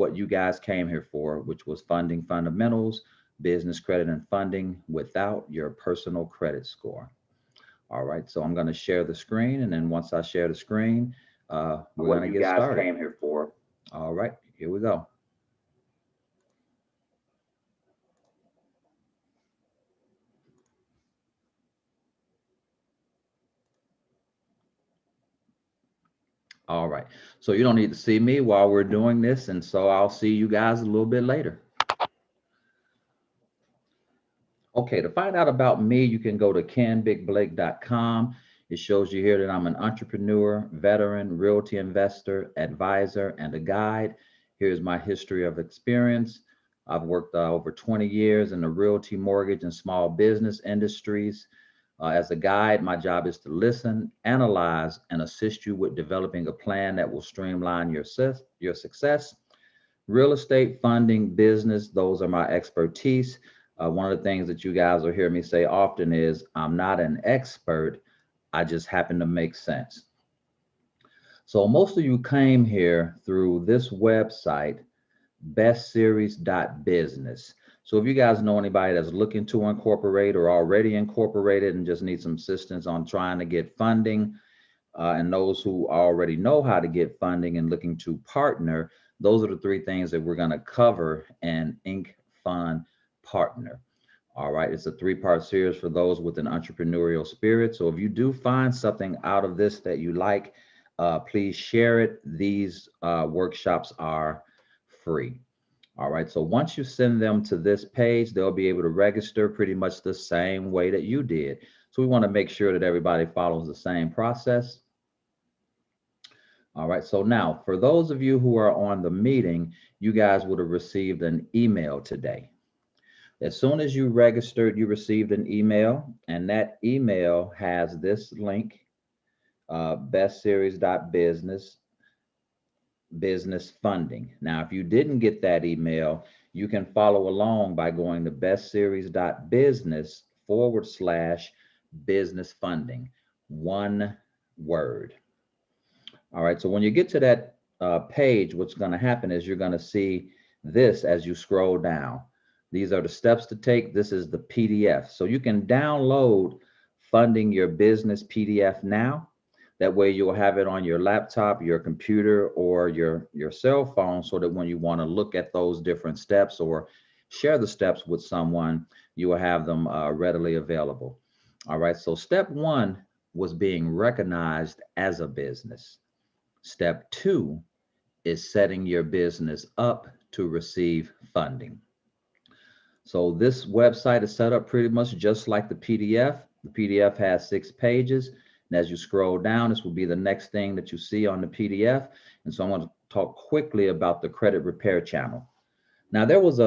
what you guys came here for, which was funding fundamentals, business credit and funding without your personal credit score. All right, so I'm going to share the screen, and then once I share the screen, we're going to get started. What you guys came here for. All right, here we go. All right, so you don't need to see me while we're doing this, and so I'll see you guys a little bit later. Okay, to find out about me, you can go to canbigblake.com. It shows you here that I'm an entrepreneur, veteran, realty investor, advisor, and a guide. Here's my history of experience. I've worked over 20 years in the realty, mortgage, and small business industries. As a guide, my job is to listen, analyze, and assist you with developing a plan that will streamline your success. Real estate, funding, business, those are my expertise. One of the things that you guys will hear me say often is, I'm not an expert, I just happen to make sense. So most of you came here through this website, bestseries.business. So if you guys know anybody that's looking to incorporate or already incorporated and just need some assistance on trying to get funding, and those who already know how to get funding and looking to partner, those are the three things that we're going to cover in Inc. Fund Partner. All right, it's a three-part series for those with an entrepreneurial spirit. So if you do find something out of this that you like, please share it. These workshops are free. All right, so once you send them to this page, they'll be able to register pretty much the same way that you did. So we want to make sure that everybody follows the same process. All right, so now for those of you who are on the meeting, you guys would have received an email today. As soon as you registered, you received an email, and that email has this link, bestseries.business, business funding. Now, if you didn't get that email, you can follow along by going to bestseries.business/business funding, one word. All right, so when you get to that page, what's going to happen is you're going to see this as you scroll down. These are the steps to take. This is the PDF. So you can download Funding Your Business PDF now. That way you'll have it on your laptop, your computer, or your cell phone, so that when you want to look at those different steps or share the steps with someone, you will have them readily available. All right, so step one was being recognized as a business. Step two is setting your business up to receive funding. So this website is set up pretty much just like the PDF. The PDF has 6 pages. And as you scroll down, this will be the next thing that you see on the PDF. And so I want to talk quickly about the credit repair channel. Now, there was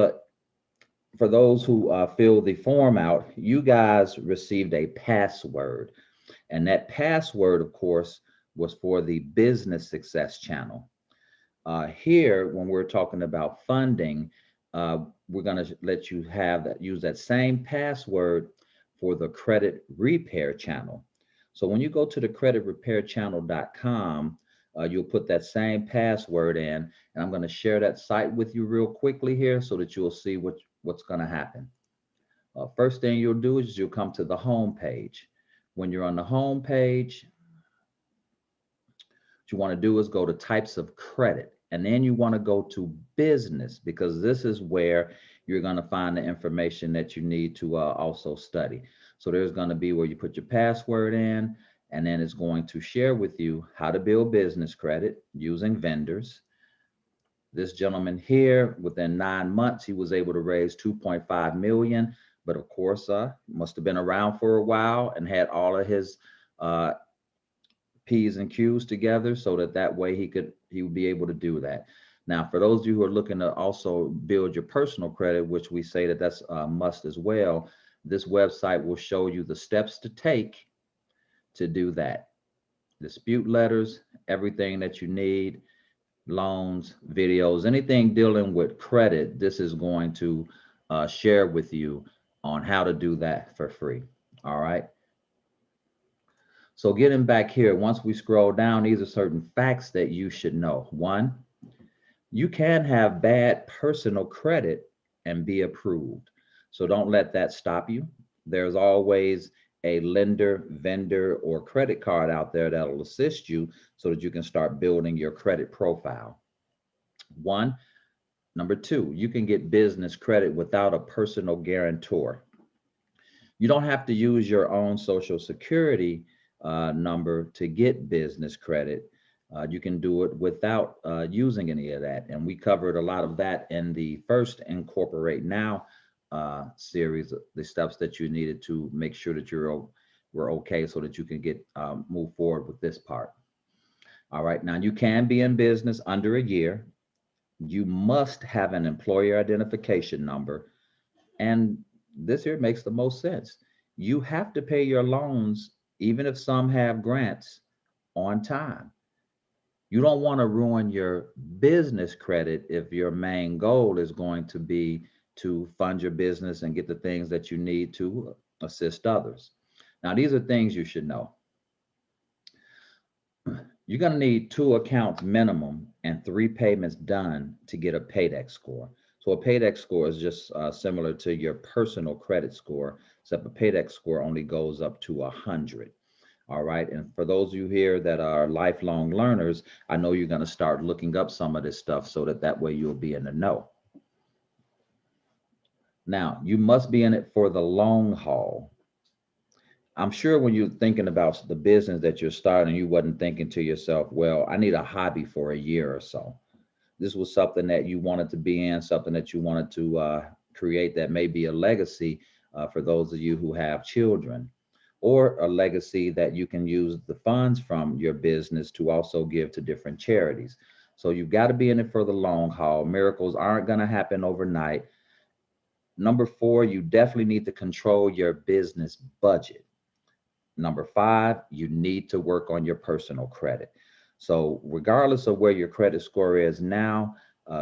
for those who filled the form out, you guys received a password. And that password, of course, was for the business success channel. Here, when we're talking about funding, we're going to let you use that same password for the credit repair channel. So when you go to the creditrepairchannel.com, you'll put that same password in, and I'm going to share that site with you real quickly here so that you'll see what's going to happen. First thing you'll do is you'll come to the home page. When you're on the home page, what you want to do is go to types of credit. And then you want to go to business, because this is where you're going to find the information that you need to also study. So there's going to be where you put your password in, and then it's going to share with you how to build business credit using vendors. This gentleman here, within 9 months, he was able to raise 2.5 million. But of course, must have been around for a while and had all of his P's and Q's together, so that way he would be able to do that. Now, for those of you who are looking to also build your personal credit, which we say that's a must as well, this website will show you the steps to take to do that. Dispute letters, everything that you need, loans, videos, anything dealing with credit, this is going to share with you on how to do that for free. All right. So getting back here, once we scroll down, these are certain facts that you should know. One, You can have bad personal credit and be approved. So don't let that stop you. There's always a lender, vendor, or credit card out there that'll assist you so that you can start building your credit profile. One. Number two, you can get business credit without a personal guarantor. You don't have to use your own social security number to get business credit. You can do it without using any of that. And we covered a lot of that in the first Incorporate Now series, the steps that you needed to make sure that we're okay so that you can get move forward with this part. All right, now you can be in business under a year. You must have an employer identification number. And this here makes the most sense. You have to pay your loans, even if some have grants, on time. You don't want to ruin your business credit if your main goal is going to be to fund your business and get the things that you need to assist others. Now, these are things you should know. You're going to need 2 accounts minimum and 3 payments done to get a paydex score. So a paydex score is just similar to your personal credit score, except a paydex score only goes up to 100. All right. And for those of you here that are lifelong learners, I know you're going to start looking up some of this stuff so that way you'll be in the know. Now, you must be in it for the long haul. I'm sure when you're thinking about the business that you're starting, you wasn't thinking to yourself, well, I need a hobby for a year or so. This was something that you wanted to be in, something that you wanted to create that may be a legacy for those of you who have children, or a legacy that you can use the funds from your business to also give to different charities. So you've got to be in it for the long haul. Miracles aren't going to happen overnight. Number 4, you definitely need to control your business budget. Number 5, you need to work on your personal credit. So regardless of where your credit score is now,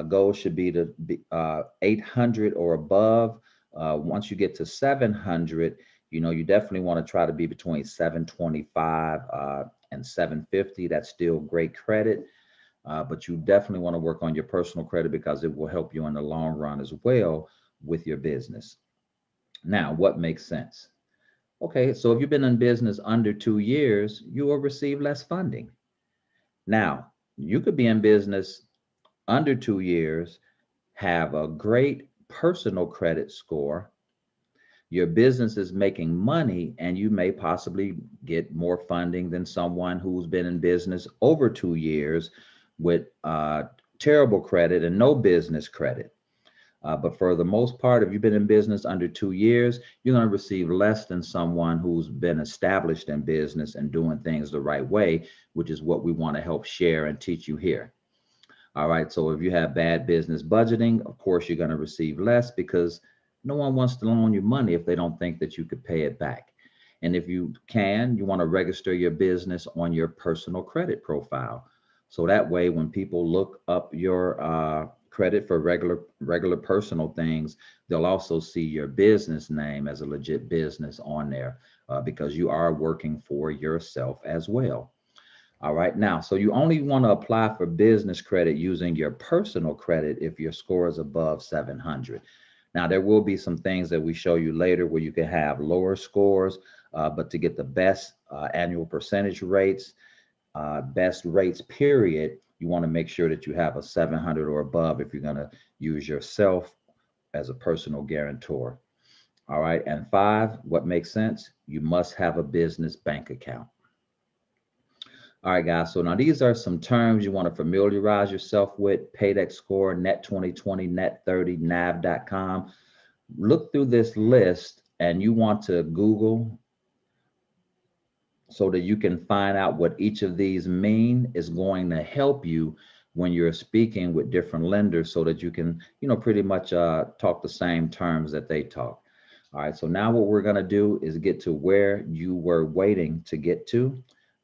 goal should be to be 800 or above. Once you get to 700, you definitely want to try to be between 725 and 750. That's still great credit, but you definitely want to work on your personal credit because it will help you in the long run as well with your business. Now, what makes sense? Okay, so if you've been in business under 2 years, you will receive less funding. Now, you could be in business under 2 years, have a great personal credit score, your business is making money, and you may possibly get more funding than someone who's been in business over 2 years with terrible credit and no business credit. But for the most part, if you've been in business under 2 years, you're going to receive less than someone who's been established in business and doing things the right way, which is what we want to help share and teach you here. All right. So if you have bad business budgeting, of course, you're going to receive less because no one wants to loan you money if they don't think that you could pay it back. And if you can, you want to register your business on your personal credit profile. So that way, when people look up your credit for regular personal things, they'll also see your business name as a legit business on there because you are working for yourself as well. All right, now, so you only want to apply for business credit using your personal credit if your score is above 700. Now, there will be some things that we show you later where you can have lower scores, but to get the best annual percentage rates, best rates period, you want to make sure that you have a 700 or above if you're going to use yourself as a personal guarantor. All right, and 5, what makes sense? You must have a business bank account. All right, guys, so now these are some terms you want to familiarize yourself with: paydex score, net 2020, net 30, nav.com. Look through this list and you want to Google so that you can find out what each of these mean. Is going to help you when you're speaking with different lenders so that you can, pretty much talk the same terms that they talk. All right, so now what we're going to do is get to where you were waiting to get to,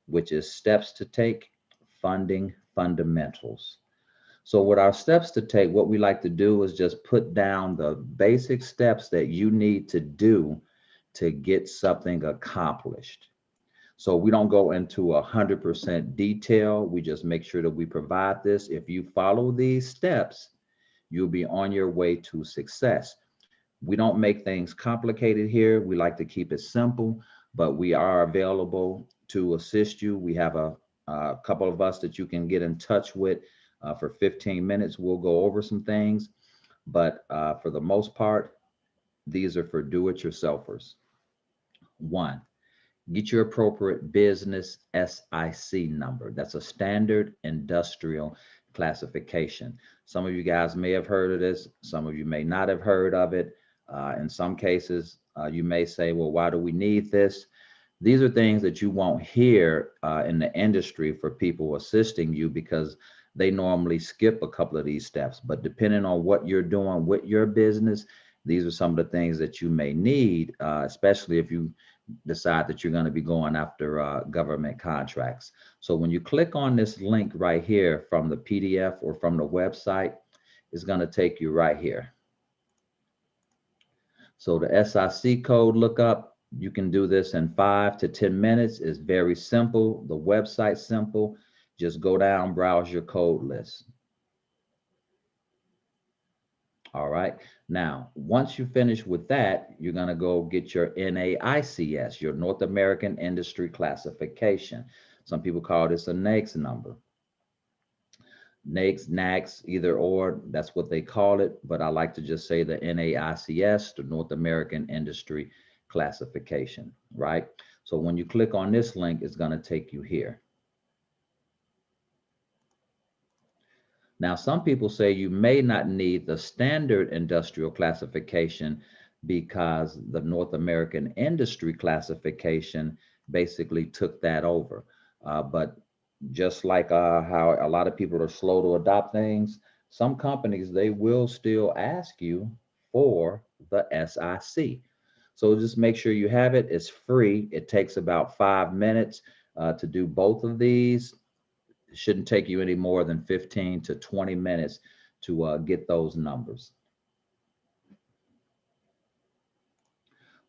which is steps to take, funding fundamentals. So with our steps to take, what we like to do is just put down the basic steps that you need to do to get something accomplished. So we don't go into 100% detail. We just make sure that we provide this. If you follow these steps, you'll be on your way to success. We don't make things complicated here. We like to keep it simple, but we are available to assist you. We have a couple of us that you can get in touch with for 15 minutes. We'll go over some things, but for the most part, these are for do-it-yourselfers. One, get your appropriate business SIC number. That's a standard industrial classification. Some of you guys may have heard of this. Some of you may not have heard of it. In some cases, you may say, well, why do we need this? These are things that you won't hear in the industry for people assisting you because they normally skip a couple of these steps. But depending on what you're doing with your business, these are some of the things that you may need, especially if you decide that you're going to be going after government contracts. So when you click on this link right here from the PDF or from the website, it's going to take you right here. So the SIC code lookup, you can do this in 5 to 10 minutes. It's very simple. The website's simple. Just go down, browse your code list. All right. Now, once you finish with that, you're going to go get your NAICS, your North American Industry Classification. Some people call this a NAICS number. NAICS, NAICS, either or, that's what they call it. But I like to just say the NAICS, the North American Industry Classification, right? So when you click on this link, it's going to take you here. Now, some people say you may not need the standard industrial classification because the North American Industry Classification basically took that over. But just like how a lot of people are slow to adopt things, some companies, they will still ask you for the SIC. So just make sure you have it. It's free. It takes about 5 minutes to do both of these. It shouldn't take you any more than 15 to 20 minutes to get those numbers.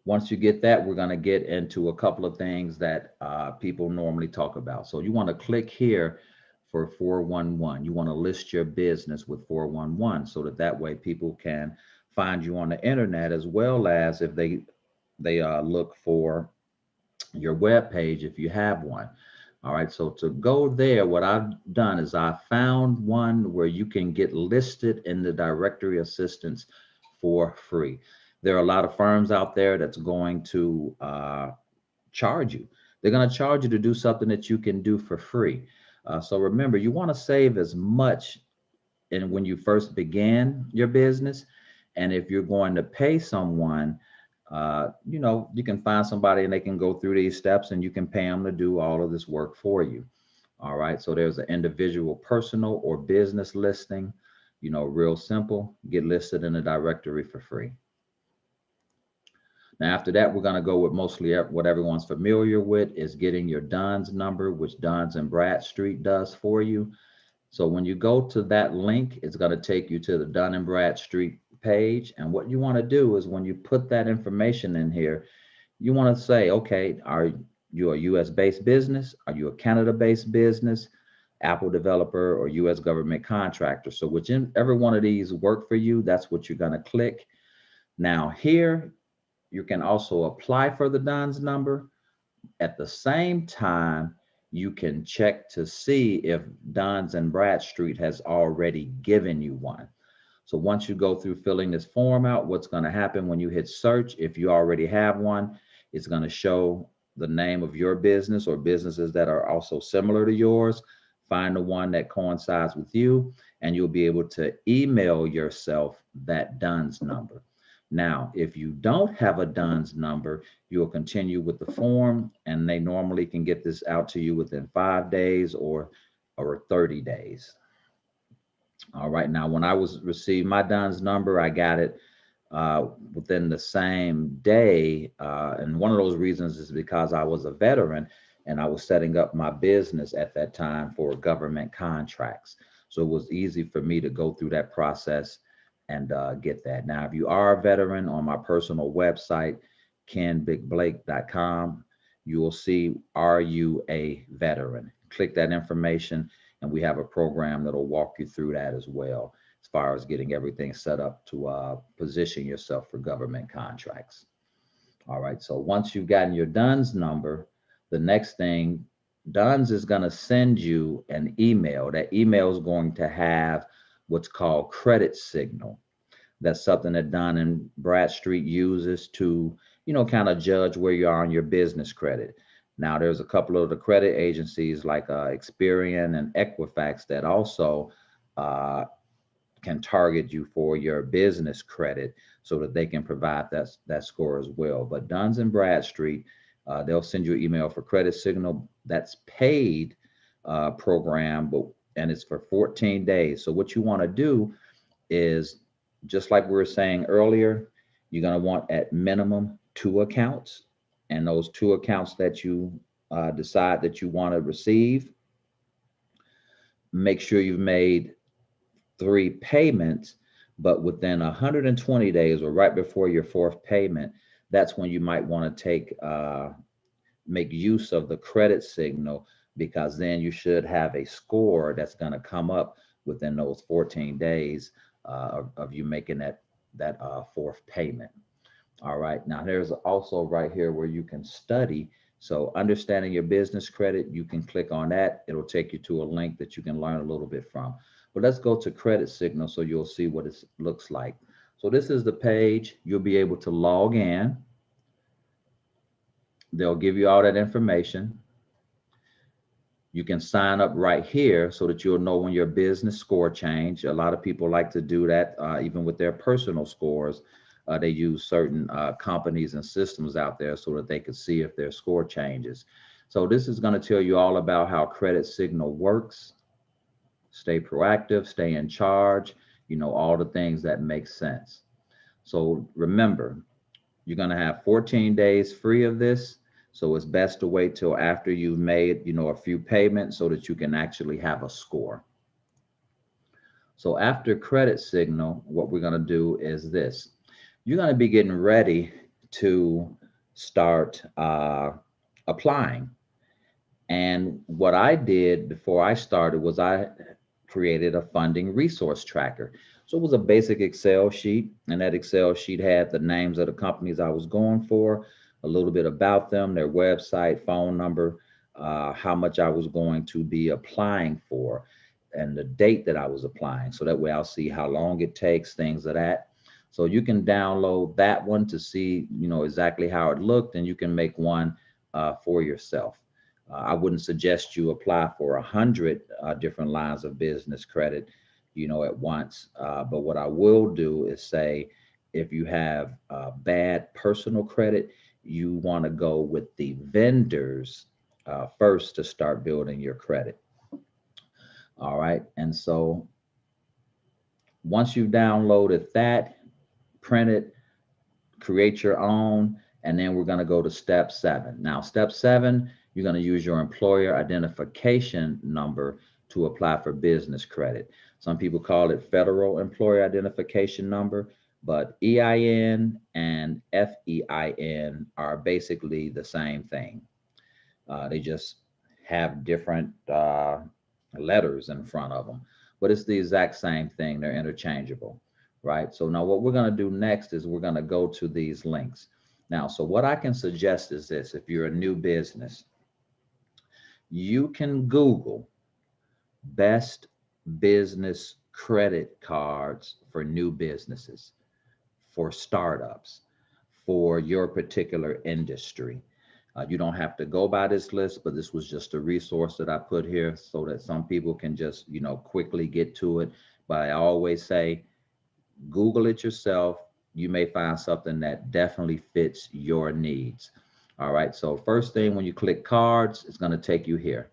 Once you get that, we're going to get into a couple of things that people normally talk about. So you want to click here for 411. You want to list your business with 411 so that way people can find you on the internet, as well as if they look for your web page if you have one. All right, so to go there, what I've done is I found one where you can get listed in the directory assistance for free. There are a lot of firms out there that's going to charge you. They're going to charge you to do something that you can do for free. So remember, you want to save as much when you first begin your business. And if you're going to pay someone, you can find somebody and they can go through these steps and you can pay them to do all of this work for you. All right. So there's an individual, personal, or business listing, real simple, get listed in a directory for free. Now, after that, we're going to go with mostly what everyone's familiar with is getting your DUNS number, which Duns and Bradstreet does for you. So when you go to that link, it's going to take you to the Dun & Bradstreet page. And what you want to do is when you put that information in here, you want to say, okay, are you a US-based business? Are you a Canada-based business, Apple developer, or US government contractor? So whichever one of these work for you, that's what you're going to click. Now here, you can also apply for the DUNS number. At the same time, you can check to see if Duns and Bradstreet has already given you one. So once you go through filling this form out, what's going to happen when you hit search, if you already have one, it's going to show the name of your business or businesses that are also similar to yours. Find the one that coincides with you, and you'll be able to email yourself that DUNS number. Now, if you don't have a DUNS number, you'll continue with the form, and they normally can get this out to you within 5 days or 30 days. All right. Now, when I received my DUNS number, I got it within the same day. And one of those reasons is because I was a veteran and I was setting up my business at that time for government contracts. So it was easy for me to go through that process and get that. Now, if you are a veteran, on my personal website, kenbigblake.com, you will see, are you a veteran? Click that information, and we have a program that'll walk you through that as well, as far as getting everything set up to position yourself for government contracts. All right, so once you've gotten your DUNS number, the next thing, DUNS is going to send you an email. That email is going to have what's called credit signal. That's something that Dun and Bradstreet uses to, kind of judge where you are on your business credit. Now, there's a couple of the credit agencies like Experian and Equifax that also uh, can target you for your business credit so that they can provide that score as well. But Duns and Bradstreet, they'll send you an email for credit signal. That's paid program, and it's for 14 days. So what you want to do is, just like we were saying earlier, you're going to want at minimum 2 accounts, and those 2 accounts that you decide that you want to receive, make sure you've made 3 payments, but within 120 days or right before your 4th payment, that's when you might want to make use of the credit signal, because then you should have a score that's going to come up within those 14 days of you making that 4th payment. All right, now there's also right here where you can study. So understanding your business credit, you can click on that. It'll take you to a link that you can learn a little bit from. But let's go to credit signal so you'll see what it looks like. So this is the page. You'll be able to log in. They'll give you all that information. You can sign up right here so that you'll know when your business score change. A lot of people like to do that even with their personal scores. They use certain companies and systems out there so that they can see if their score changes. So this is going to tell you all about how credit signal works. Stay proactive, stay in charge, all the things that make sense. So remember, you're going to have 14 days free of this. So it's best to wait till after you've made, a few payments so that you can actually have a score. So after credit signal, what we're going to do is this. You're going to be getting ready to start applying. And what I did before I started was I created a funding resource tracker. So it was a basic Excel sheet, and that Excel sheet had the names of the companies I was going for, a little bit about them, their website, phone number, how much I was going to be applying for, and the date that I was applying. So that way I'll see how long it takes, things of that. So you can download that one to see, exactly how it looked, and you can make one for yourself. I wouldn't suggest you apply for 100 different lines of business credit, at once. But what I will do is say, if you have bad personal credit, you want to go with the vendors first to start building your credit. All right. And so once you've downloaded that, print it, create your own, and then we're going to go to step 7. Now, step 7, you're going to use your employer identification number to apply for business credit. Some people call it federal employer identification number, but EIN and FEIN are basically the same thing. They just have different letters in front of them, but it's the exact same thing. They're interchangeable, right? So now what we're going to do next is we're going to go to these links. Now, so what I can suggest is this. If you're a new business, you can Google best business credit cards for new businesses, for startups, for your particular industry. You don't have to go by this list, but this was just a resource that I put here so that some people can just, quickly get to it. But I always say, Google it yourself. You may find something that definitely fits your needs. All right. So first thing, when you click cards, it's going to take you here,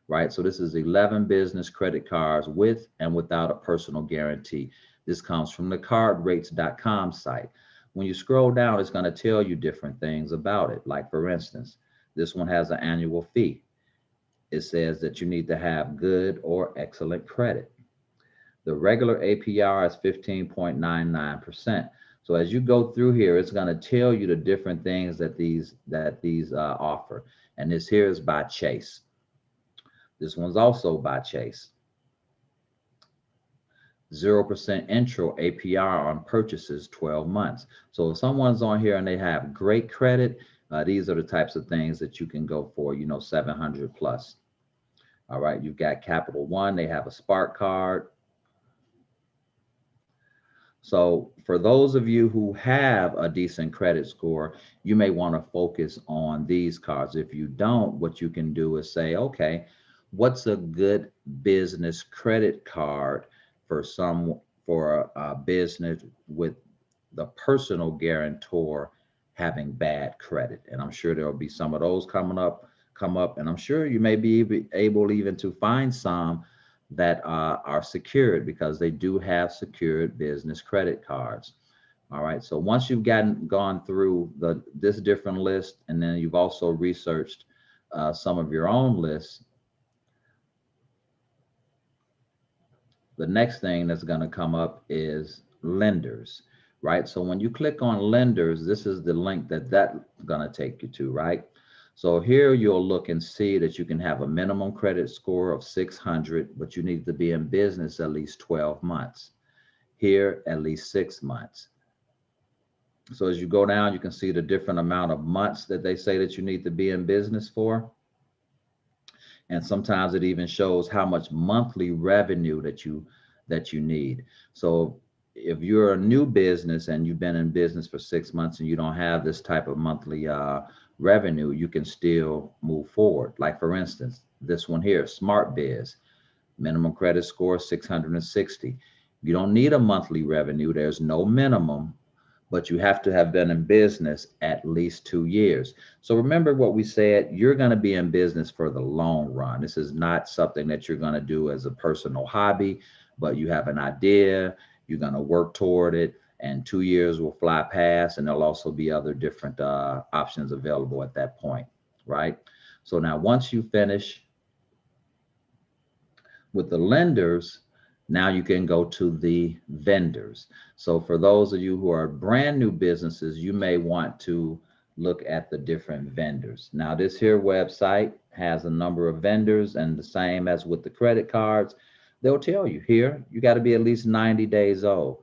right? So this is 11 business credit cards with and without a personal guarantee. This comes from the cardrates.com site. When you scroll down, it's going to tell you different things about it. Like, for instance, this one has an annual fee. It says that you need to have good or excellent credit. The regular APR is 15.99%. So as you go through here, it's going to tell you the different things that these offer. And this here is by Chase. This one's also by Chase. 0% intro APR on purchases 12 months. So if someone's on here and they have great credit, these are the types of things that you can go for, 700 plus. All right, you've got Capital One, they have a Spark card. So for those of you who have a decent credit score, you may want to focus on these cards. If you don't, what you can do is say, okay, what's a good business credit card for a business with the personal guarantor having bad credit? And I'm sure there'll be some of those come up, and I'm sure you may be able even to find some that are secured, because they do have secured business credit cards. All right. So once you've gone through this different list, and then you've also researched some of your own lists, the next thing that's going to come up is lenders, right? So when you click on lenders, this is the link that's going to take you to, right? So here you'll look and see that you can have a minimum credit score of 600, but you need to be in business at least 12 months. Here, at least 6 months. So as you go down, you can see the different amount of months that they say that you need to be in business for. And sometimes it even shows how much monthly revenue that you need. So if you're a new business and you've been in business for 6 months and you don't have this type of monthly revenue, you can still move forward. Like for instance, this one here, Smart Biz, minimum credit score 660. You don't need a monthly revenue. There's no minimum, but you have to have been in business at least 2 years. So remember what we said, you're going to be in business for the long run. This is not something that you're going to do as a personal hobby, but you have an idea, you're going to work toward it, and 2 years will fly past, and there'll also be other different options available at that point, right? So now once you finish with the lenders, now you can go to the vendors. So for those of you who are brand new businesses, you may want to look at the different vendors. Now this here website has a number of vendors, and the same as with the credit cards, they'll tell you here, you got to be at least 90 days old.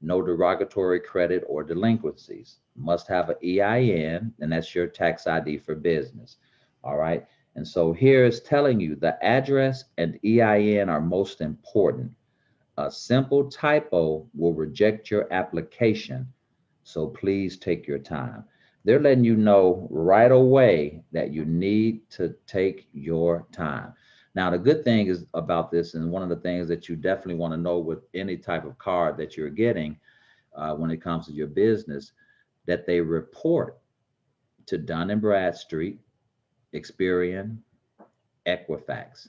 No derogatory credit or delinquencies. Must have an EIN, and that's your tax ID for business. All right. And so here is telling you the address and EIN are most important. A simple typo will reject your application, so please take your time. They're letting you know right away that you need to take your time. Now, the good thing is about this, and one of the things that you definitely want to know with any type of card that you're getting when it comes to your business, that they report to Dun& Bradstreet, Experian, Equifax.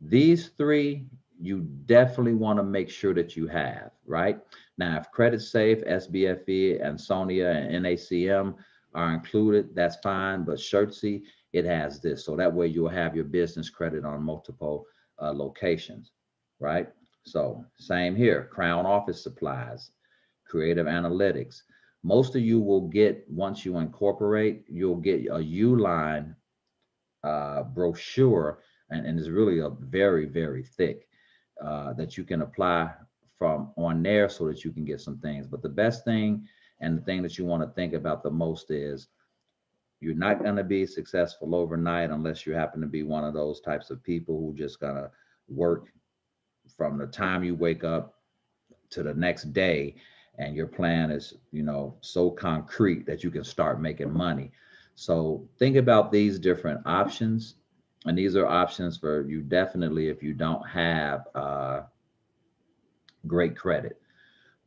These three you definitely want to make sure that you have, right? Now, if Credit Safe, SBFE, and Sonia and NACM are included, that's fine, but Shirtsy, it has this. So that way you'll have your business credit on multiple locations, right? So same here, Crown Office Supplies, Creative Analytics. Most of you will get, once you incorporate, you'll get a Uline brochure, and it's really a very, very thick that you can apply from on there so that you can get some things. But the best thing, and the thing that you want to think about the most, is you're not going to be successful overnight unless you happen to be one of those types of people who just gonna work from the time you wake up to the next day, and your plan is, so concrete that you can start making money. So think about these different options, and these are options for you definitely if you don't have great credit,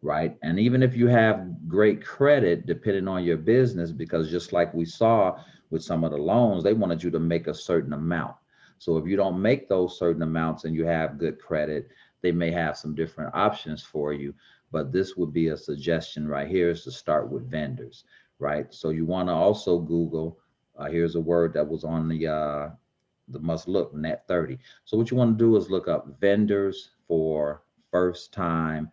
right? And even if you have great credit, depending on your business, because just like we saw with some of the loans, they wanted you to make a certain amount. So if you don't make those certain amounts and you have good credit, they may have some different options for you. But this would be a suggestion right here, is to start with vendors, right? So you want to also Google, here's a word that was on the must look, net 30. So what you want to do is look up vendors for first time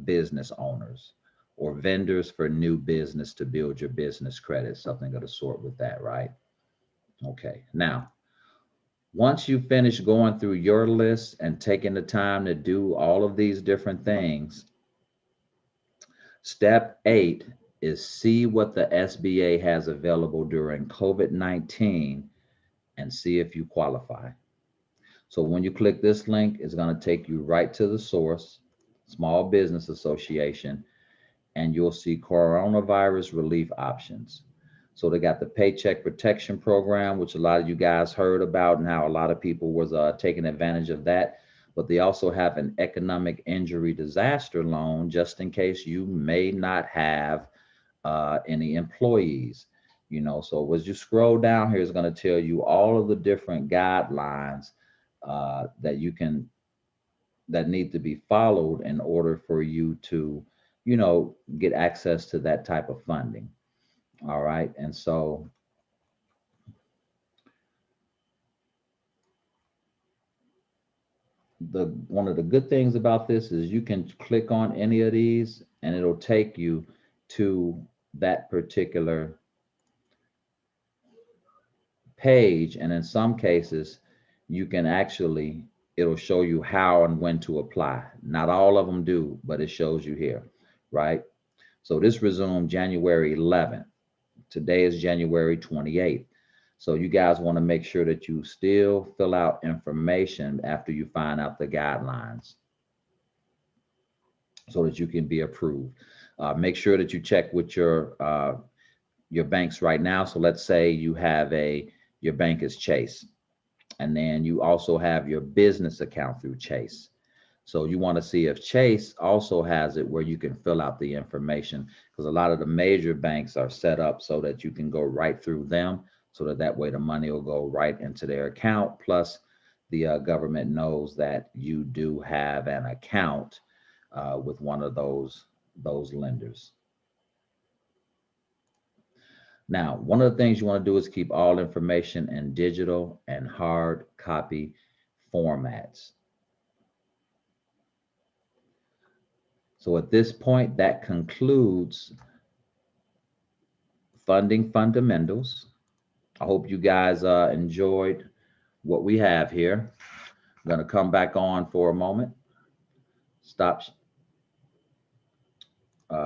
business owners, or vendors for new business to build your business credit, something of the sort with that, right? Okay, now, once you finish going through your list and taking the time to do all of these different things, step 8 is see what the SBA has available during COVID-19 and see if you qualify. So when you click this link, it's going to take you right to the source, Small Business Association, and you'll see coronavirus relief options. So they got the Paycheck Protection Program, which a lot of you guys heard about, and how a lot of people was taking advantage of that. But they also have an economic injury disaster loan, just in case you may not have any employees. You know, so as you scroll down here, it's going to tell you all of the different guidelines that need to be followed in order for you to, you know, get access to that type of funding. All right. And so one of the good things about this is you can click on any of these and it'll take you to that particular page. And in some cases, you can actually, it'll show you how and when to apply. Not all of them do, but it shows you here, right? So this resumed January 11th. Today is January 28th. So you guys want to make sure that you still fill out information after you find out the guidelines so that you can be approved. Make sure that you check with your banks right now. So let's say you have your bank is Chase, and then you also have your business account through Chase. So you want to see if Chase also has it where you can fill out the information, because a lot of the major banks are set up so that you can go right through them, so that way the money will go right into their account. Plus, the government knows that you do have an account with one of those lenders. Now, one of the things you want to do is keep all information in digital and hard copy formats. So at this point, that concludes funding fundamentals. I hope you guys enjoyed what we have here. I'm going to come back on for a moment. Stop.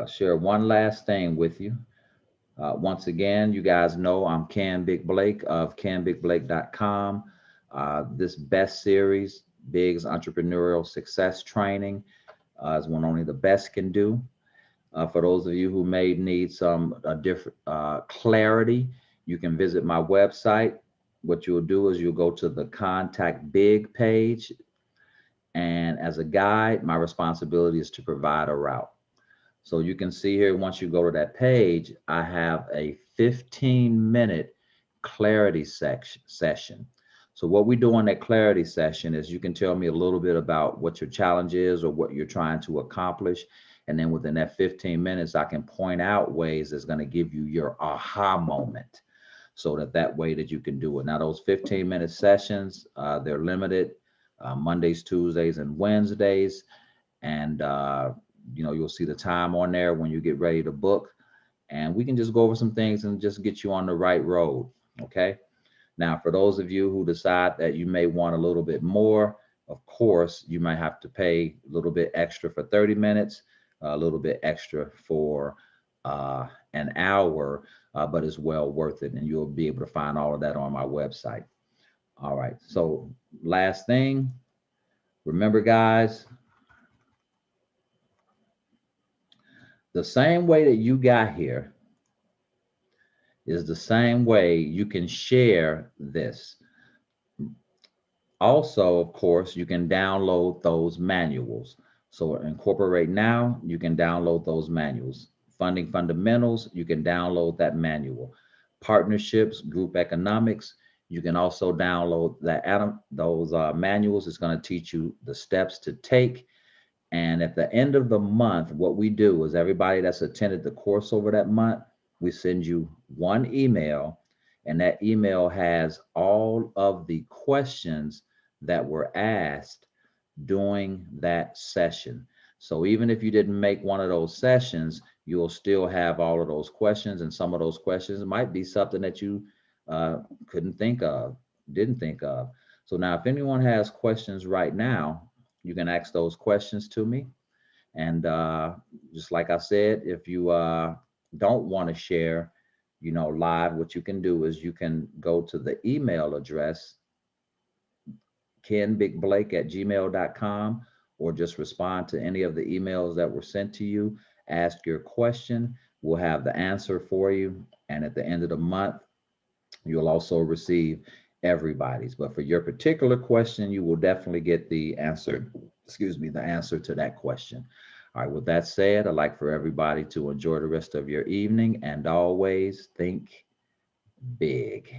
Share one last thing with you. Once again, you guys know I'm Ken Big Blake of kenbigblake.com. This best series, Big's Entrepreneurial Success Training, is one only the best can do. For those of you who may need some different clarity, you can visit my website. What you'll do is you'll go to the Contact Big page. And as a guide, my responsibility is to provide a route. So you can see here, once you go to that page, I have a 15-minute clarity session. So what we do on that clarity session is you can tell me a little bit about what your challenge is or what you're trying to accomplish. And then within that 15 minutes, I can point out ways that's going to give you your aha moment, so that way that you can do it. Now, those 15-minute sessions, they're limited, Mondays, Tuesdays, and Wednesdays. And, you'll see the time on there when you get ready to book. And we can just go over some things and just get you on the right road, okay? Now, for those of you who decide that you may want a little bit more, of course, you might have to pay a little bit extra for 30 minutes, a little bit extra for an hour, but it's well worth it. And you'll be able to find all of that on my website. All right. So last thing, remember, guys, the same way that you got here is the same way you can share this. Also, of course, you can download those manuals. So Incorporate Now, you can download those manuals. Funding Fundamentals, you can download that manual. Partnerships, Group Economics, you can also download those manuals. It's going to teach you the steps to take. And at the end of the month, what we do is everybody that's attended the course over that month, we send you one email, and that email has all of the questions that were asked during that session. So even if you didn't make one of those sessions, you'll still have all of those questions. And some of those questions might be something that you couldn't think of, didn't think of. So now if anyone has questions right now, you can ask those questions to me. And just like I said, if you don't want to share, live, what you can do is you can go to the email address, kenbigblake@gmail.com, or just respond to any of the emails that were sent to you. Ask your question. We'll have the answer for you. And at the end of the month, you'll also receive everybody's. But for your particular question, you will definitely get the answer, the answer to that question. All right, with that said, I'd like for everybody to enjoy the rest of your evening, and always think big.